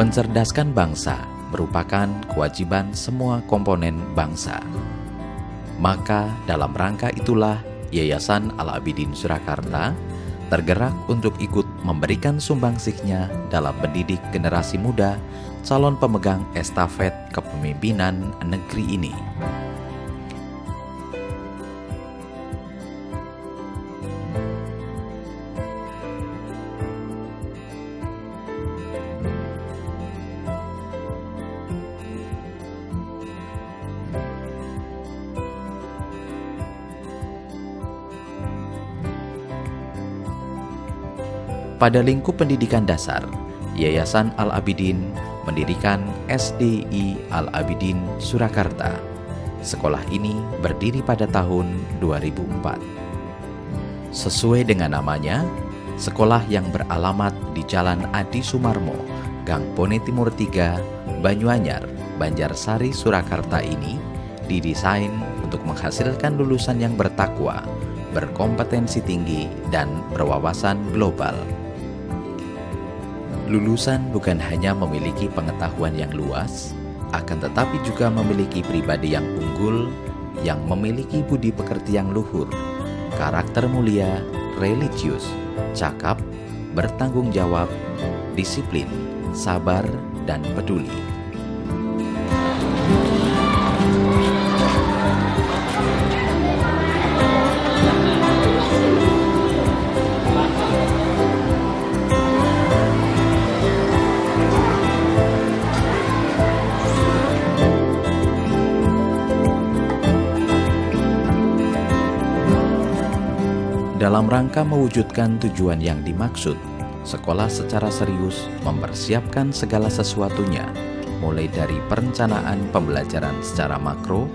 Mencerdaskan bangsa merupakan kewajiban semua komponen bangsa. Maka dalam rangka itulah Yayasan Al-Abidin Surakarta tergerak untuk ikut memberikan sumbangsihnya dalam mendidik generasi muda calon pemegang estafet kepemimpinan negeri ini. Pada lingkup pendidikan dasar, Yayasan Al-Abidin mendirikan SDI Al-Abidin Surakarta. Sekolah ini berdiri pada tahun 2004. Sesuai dengan namanya, sekolah yang beralamat di Jalan Adi Sumarmo, Gang Pone Timur 3, Banyuanyar, Banjarsari, Surakarta ini didesain untuk menghasilkan lulusan yang bertakwa, berkompetensi tinggi, dan berwawasan global. Lulusan bukan hanya memiliki pengetahuan yang luas, akan tetapi juga memiliki pribadi yang unggul, yang memiliki budi pekerti yang luhur, karakter mulia, religius, cakap, bertanggung jawab, disiplin, sabar, dan peduli. Dalam rangka mewujudkan tujuan yang dimaksud, sekolah secara serius mempersiapkan segala sesuatunya, mulai dari perencanaan pembelajaran secara makro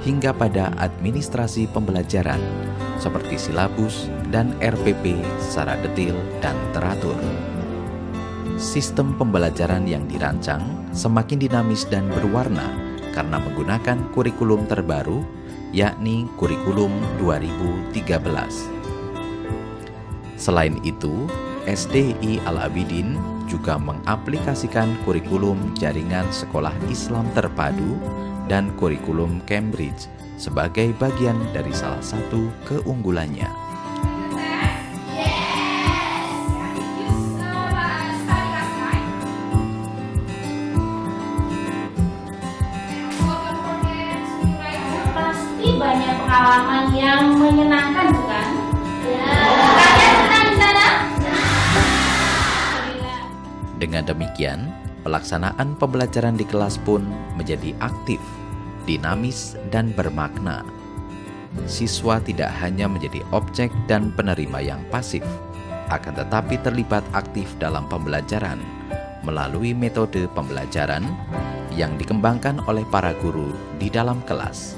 hingga pada administrasi pembelajaran, seperti silabus dan RPP secara detail dan teratur. Sistem pembelajaran yang dirancang semakin dinamis dan berwarna karena menggunakan kurikulum terbaru, yakni kurikulum 2013. Selain itu, SDI Al-Abidin juga mengaplikasikan kurikulum jaringan sekolah Islam terpadu dan kurikulum Cambridge sebagai bagian dari salah satu keunggulannya. Pasti banyak pengalaman yang menyenangkan, bukan? Dengan demikian, pelaksanaan pembelajaran di kelas pun menjadi aktif, dinamis, dan bermakna. Siswa tidak hanya menjadi objek dan penerima yang pasif, akan tetapi terlibat aktif dalam pembelajaran melalui metode pembelajaran yang dikembangkan oleh para guru di dalam kelas.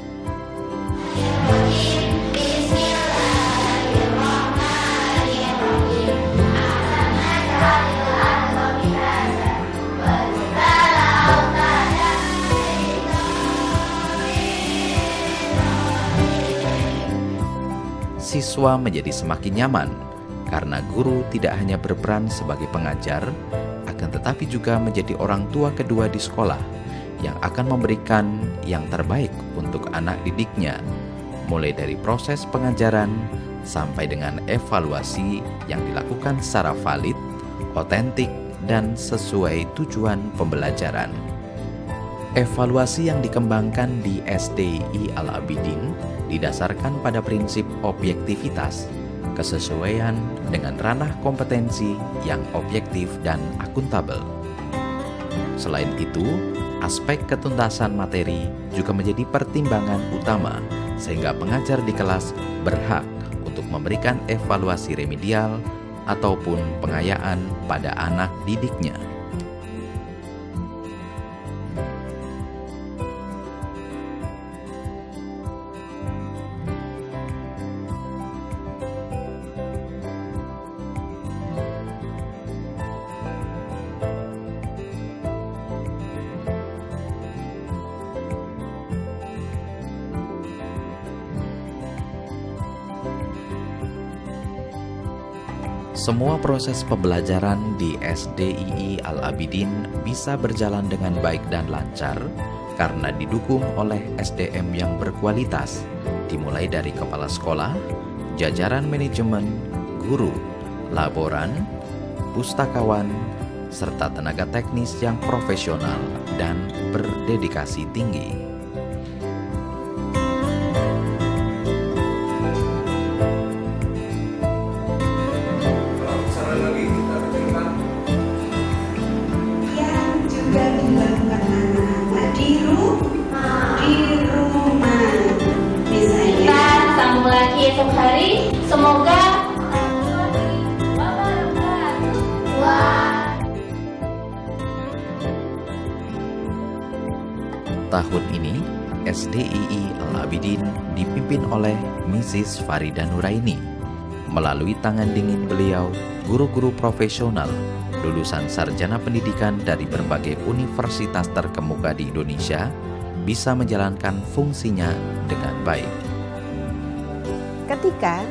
Siswa menjadi semakin nyaman karena guru tidak hanya berperan sebagai pengajar, akan tetapi juga menjadi orang tua kedua di sekolah yang akan memberikan yang terbaik untuk anak didiknya, mulai dari proses pengajaran sampai dengan evaluasi yang dilakukan secara valid, otentik, dan sesuai tujuan pembelajaran. Evaluasi yang dikembangkan di SDI Al-Abidin didasarkan pada prinsip objektivitas, kesesuaian dengan ranah kompetensi yang objektif dan akuntabel. Selain itu, aspek ketuntasan materi juga menjadi pertimbangan utama, sehingga pengajar di kelas berhak untuk memberikan evaluasi remedial ataupun pengayaan pada anak didiknya. Semua proses pembelajaran di SDII Al-Abidin bisa berjalan dengan baik dan lancar karena didukung oleh SDM yang berkualitas, dimulai dari kepala sekolah, jajaran manajemen, guru, laboran, pustakawan, serta tenaga teknis yang profesional dan berdedikasi tinggi. Esok hari, semoga tahun ini SDII Al-Abidin dipimpin oleh Mrs. Farida Nuraini. Melalui tangan dingin beliau, guru-guru profesional lulusan sarjana pendidikan dari berbagai universitas terkemuka di Indonesia bisa menjalankan fungsinya dengan baik. Ketika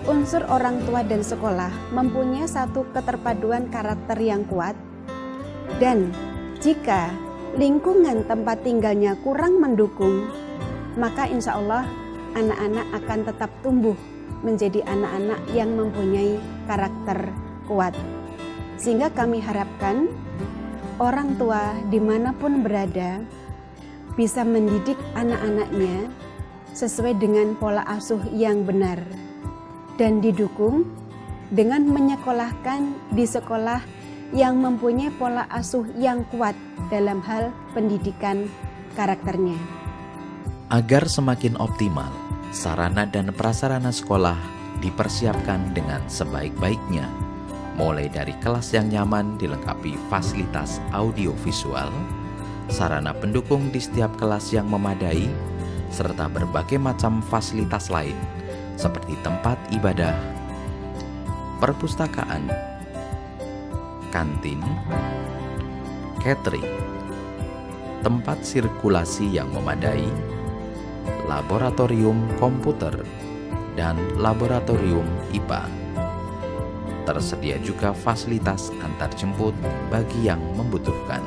unsur orang tua dan sekolah mempunyai satu keterpaduan karakter yang kuat, dan jika lingkungan tempat tinggalnya kurang mendukung, maka insya Allah anak-anak akan tetap tumbuh menjadi anak-anak yang mempunyai karakter kuat. Sehingga kami harapkan orang tua dimanapun berada bisa mendidik anak-anaknya sesuai dengan pola asuh yang benar dan didukung dengan menyekolahkan di sekolah yang mempunyai pola asuh yang kuat dalam hal pendidikan karakternya. Agar semakin optimal, sarana dan prasarana sekolah dipersiapkan dengan sebaik-baiknya, mulai dari kelas yang nyaman dilengkapi fasilitas audiovisual, sarana pendukung di setiap kelas yang memadai, serta berbagai macam fasilitas lain seperti tempat ibadah, perpustakaan, kantin, catering, tempat sirkulasi yang memadai, laboratorium komputer, dan laboratorium IPA. Tersedia juga fasilitas antar jemput bagi yang membutuhkan.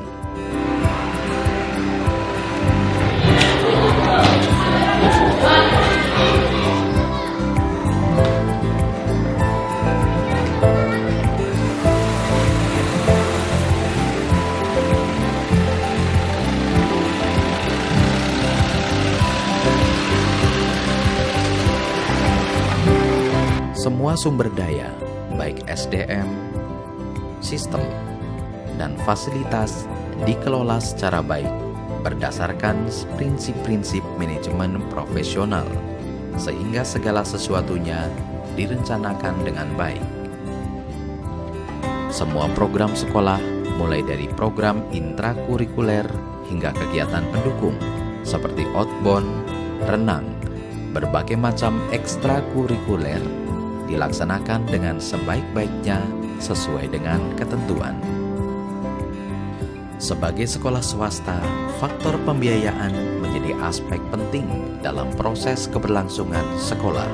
Semua sumber daya, baik SDM, sistem, dan fasilitas dikelola secara baik berdasarkan prinsip-prinsip manajemen profesional, sehingga segala sesuatunya direncanakan dengan baik. Semua program sekolah, mulai dari program intrakurikuler hingga kegiatan pendukung seperti outbound, renang, berbagai macam ekstrakurikuler, dilaksanakan dengan sebaik-baiknya sesuai dengan ketentuan. Sebagai sekolah swasta, faktor pembiayaan menjadi aspek penting dalam proses keberlangsungan sekolah.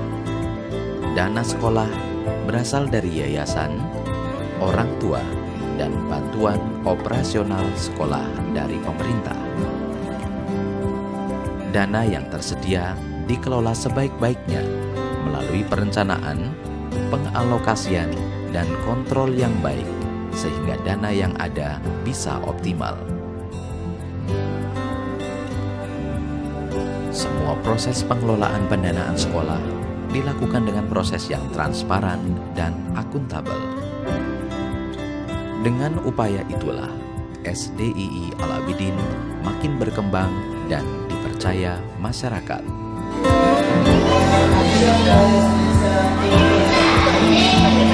Dana sekolah berasal dari yayasan, orang tua, dan bantuan operasional sekolah dari pemerintah. Dana yang tersedia dikelola sebaik-baiknya melalui perencanaan, pengalokasian, dan kontrol yang baik, sehingga dana yang ada bisa optimal. Semua proses pengelolaan pendanaan sekolah dilakukan dengan proses yang transparan dan akuntabel. Dengan upaya itulah, SDII Al-Abidin makin berkembang dan dipercaya masyarakat. Terima kasih.